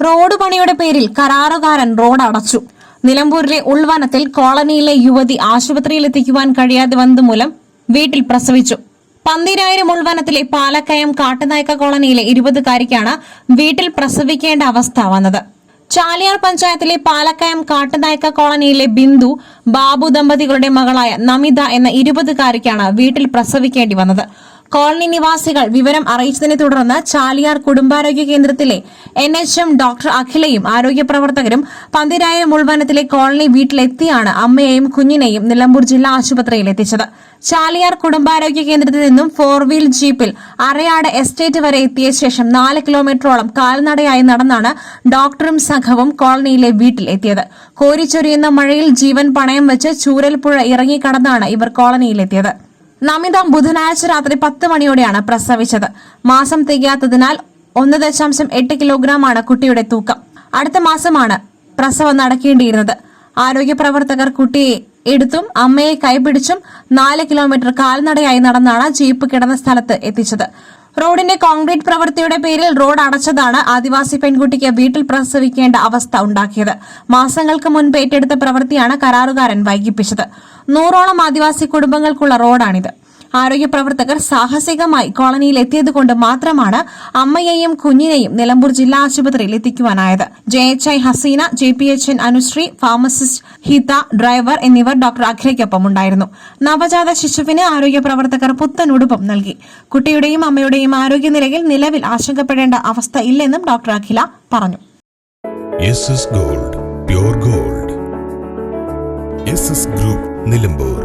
Road പണിയുടെ പേരിൽ കരാറുകാരൻ റോഡ് അടച്ചു. നിലമ്പൂരിലെ ഉൾവനത്തിൽ കോളനിയിലെ യുവതി ആശുപത്രിയിലെത്തിക്കുവാൻ കഴിയാതെ വന്നതുമൂലം വീട്ടിൽ പ്രസവിച്ചു. പന്തീരായിരം ഉൾവനത്തിലെ പാലക്കയം കാട്ടുനായ്ക്ക കോളനിയിലെ 20-കാരിക്കാണ് വീട്ടിൽ പ്രസവിക്കേണ്ട അവസ്ഥ വന്നത്. ചാലിയാർ പഞ്ചായത്തിലെ പാലക്കയം കാട്ടുനായ്ക്ക കോളനിയിലെ ബിന്ദു ബാബു ദമ്പതികളുടെ മകളായ നമിത എന്ന 20-കാരിക്കാണ് വീട്ടിൽ പ്രസവിക്കേണ്ടി വന്നത്. കോളനി നിവാസികൾ വിവരം അറിയിച്ചതിനെ തുടർന്ന് ചാലിയാർ കുടുംബാരോഗ്യ കേന്ദ്രത്തിലെ NHM ഡോക്ടർ അഖിലയും ആരോഗ്യ പ്രവർത്തകരും പന്തീരായിരം ഉൾവനത്തിലെ കോളനി വീട്ടിലെത്തിയാണ് അമ്മയെയും കുഞ്ഞിനെയും നിലമ്പൂർ ജില്ലാ ആശുപത്രിയിൽ എത്തിച്ചത്. ചാലിയാർ കുടുംബാരോഗ്യ കേന്ദ്രത്തിൽ നിന്നും 4-വീൽ ജീപ്പിൽ അരയാട് എസ്റ്റേറ്റ് വരെ എത്തിയ ശേഷം 4 കിലോമീറ്ററോളം കാൽനടയായി നടന്നാണ് ഡോക്ടറും സംഘവും കോളനിയിലെ വീട്ടിൽ എത്തിയത്. കോരിച്ചൊരിയുന്ന മഴയിൽ ജീവൻ പണയം വെച്ച് ചൂരൽപ്പുഴ ഇറങ്ങിക്കടന്നാണ് ഇവർ കോളനിയിലെത്തിയത്. നമിത ബുധനാഴ്ച രാത്രി 10 മണിയോടെയാണ് പ്രസവിച്ചത്. മാസം തികയാത്തതിനാൽ 1.8 കിലോഗ്രാമാണ് കുട്ടിയുടെ തൂക്കം. അടുത്ത മാസമാണ് പ്രസവം നടക്കേണ്ടിയിരുന്നത്. ആരോഗ്യ പ്രവർത്തകർ കുട്ടിയെ എടുത്തും അമ്മയെ കൈപിടിച്ചും 4 കിലോമീറ്റർ കാൽനടയായി നടന്നാണ് ജീപ്പ് കിടന്ന സ്ഥലത്ത് എത്തിച്ചത്. റോഡിന്റെ കോൺക്രീറ്റ് പ്രവൃത്തിയുടെ പേരിൽ റോഡ് അടച്ചതാണ് ആദിവാസി പെൺകുട്ടിക്ക് വീട്ടിൽ പ്രസവിക്കേണ്ട അവസ്ഥ ഉണ്ടാക്കിയത്. മാസങ്ങൾക്ക് മുൻപ് ഏറ്റെടുത്ത പ്രവൃത്തിയാണ് കരാറുകാരൻ വൈകിപ്പിച്ചത്. 100ഓളം ആദിവാസി കുടുംബങ്ങൾക്കുള്ള റോഡാണിത്. ആരോഗ്യ പ്രവർത്തകർ സാഹസികമായി കോളനിയിൽ എത്തിയതുകൊണ്ട് മാത്രമാണ് അമ്മയെയും കുഞ്ഞിനെയും നിലമ്പൂർ ജില്ലാ ആശുപത്രിയിൽ എത്തിക്കുവാനായത്. JHI Hasina, JPHN Anushree, pharmacist Hitha, driver എന്നിവർ ഡോക്ടർ അഖിലയ്ക്കൊപ്പം ഉണ്ടായിരുന്നു. നവജാത ശിശുവിന് ആരോഗ്യ പ്രവർത്തകർ പുത്തൻ ഉടുപ്പും നൽകി. കുട്ടിയുടെയും അമ്മയുടെയും ആരോഗ്യനിലയിൽ നിലവിൽ ആശങ്കപ്പെടേണ്ട അവസ്ഥ ഇല്ലെന്നും ഡോക്ടർ അഖില പറഞ്ഞു. SS Gold, Pure Gold. SS Group, Nilambur.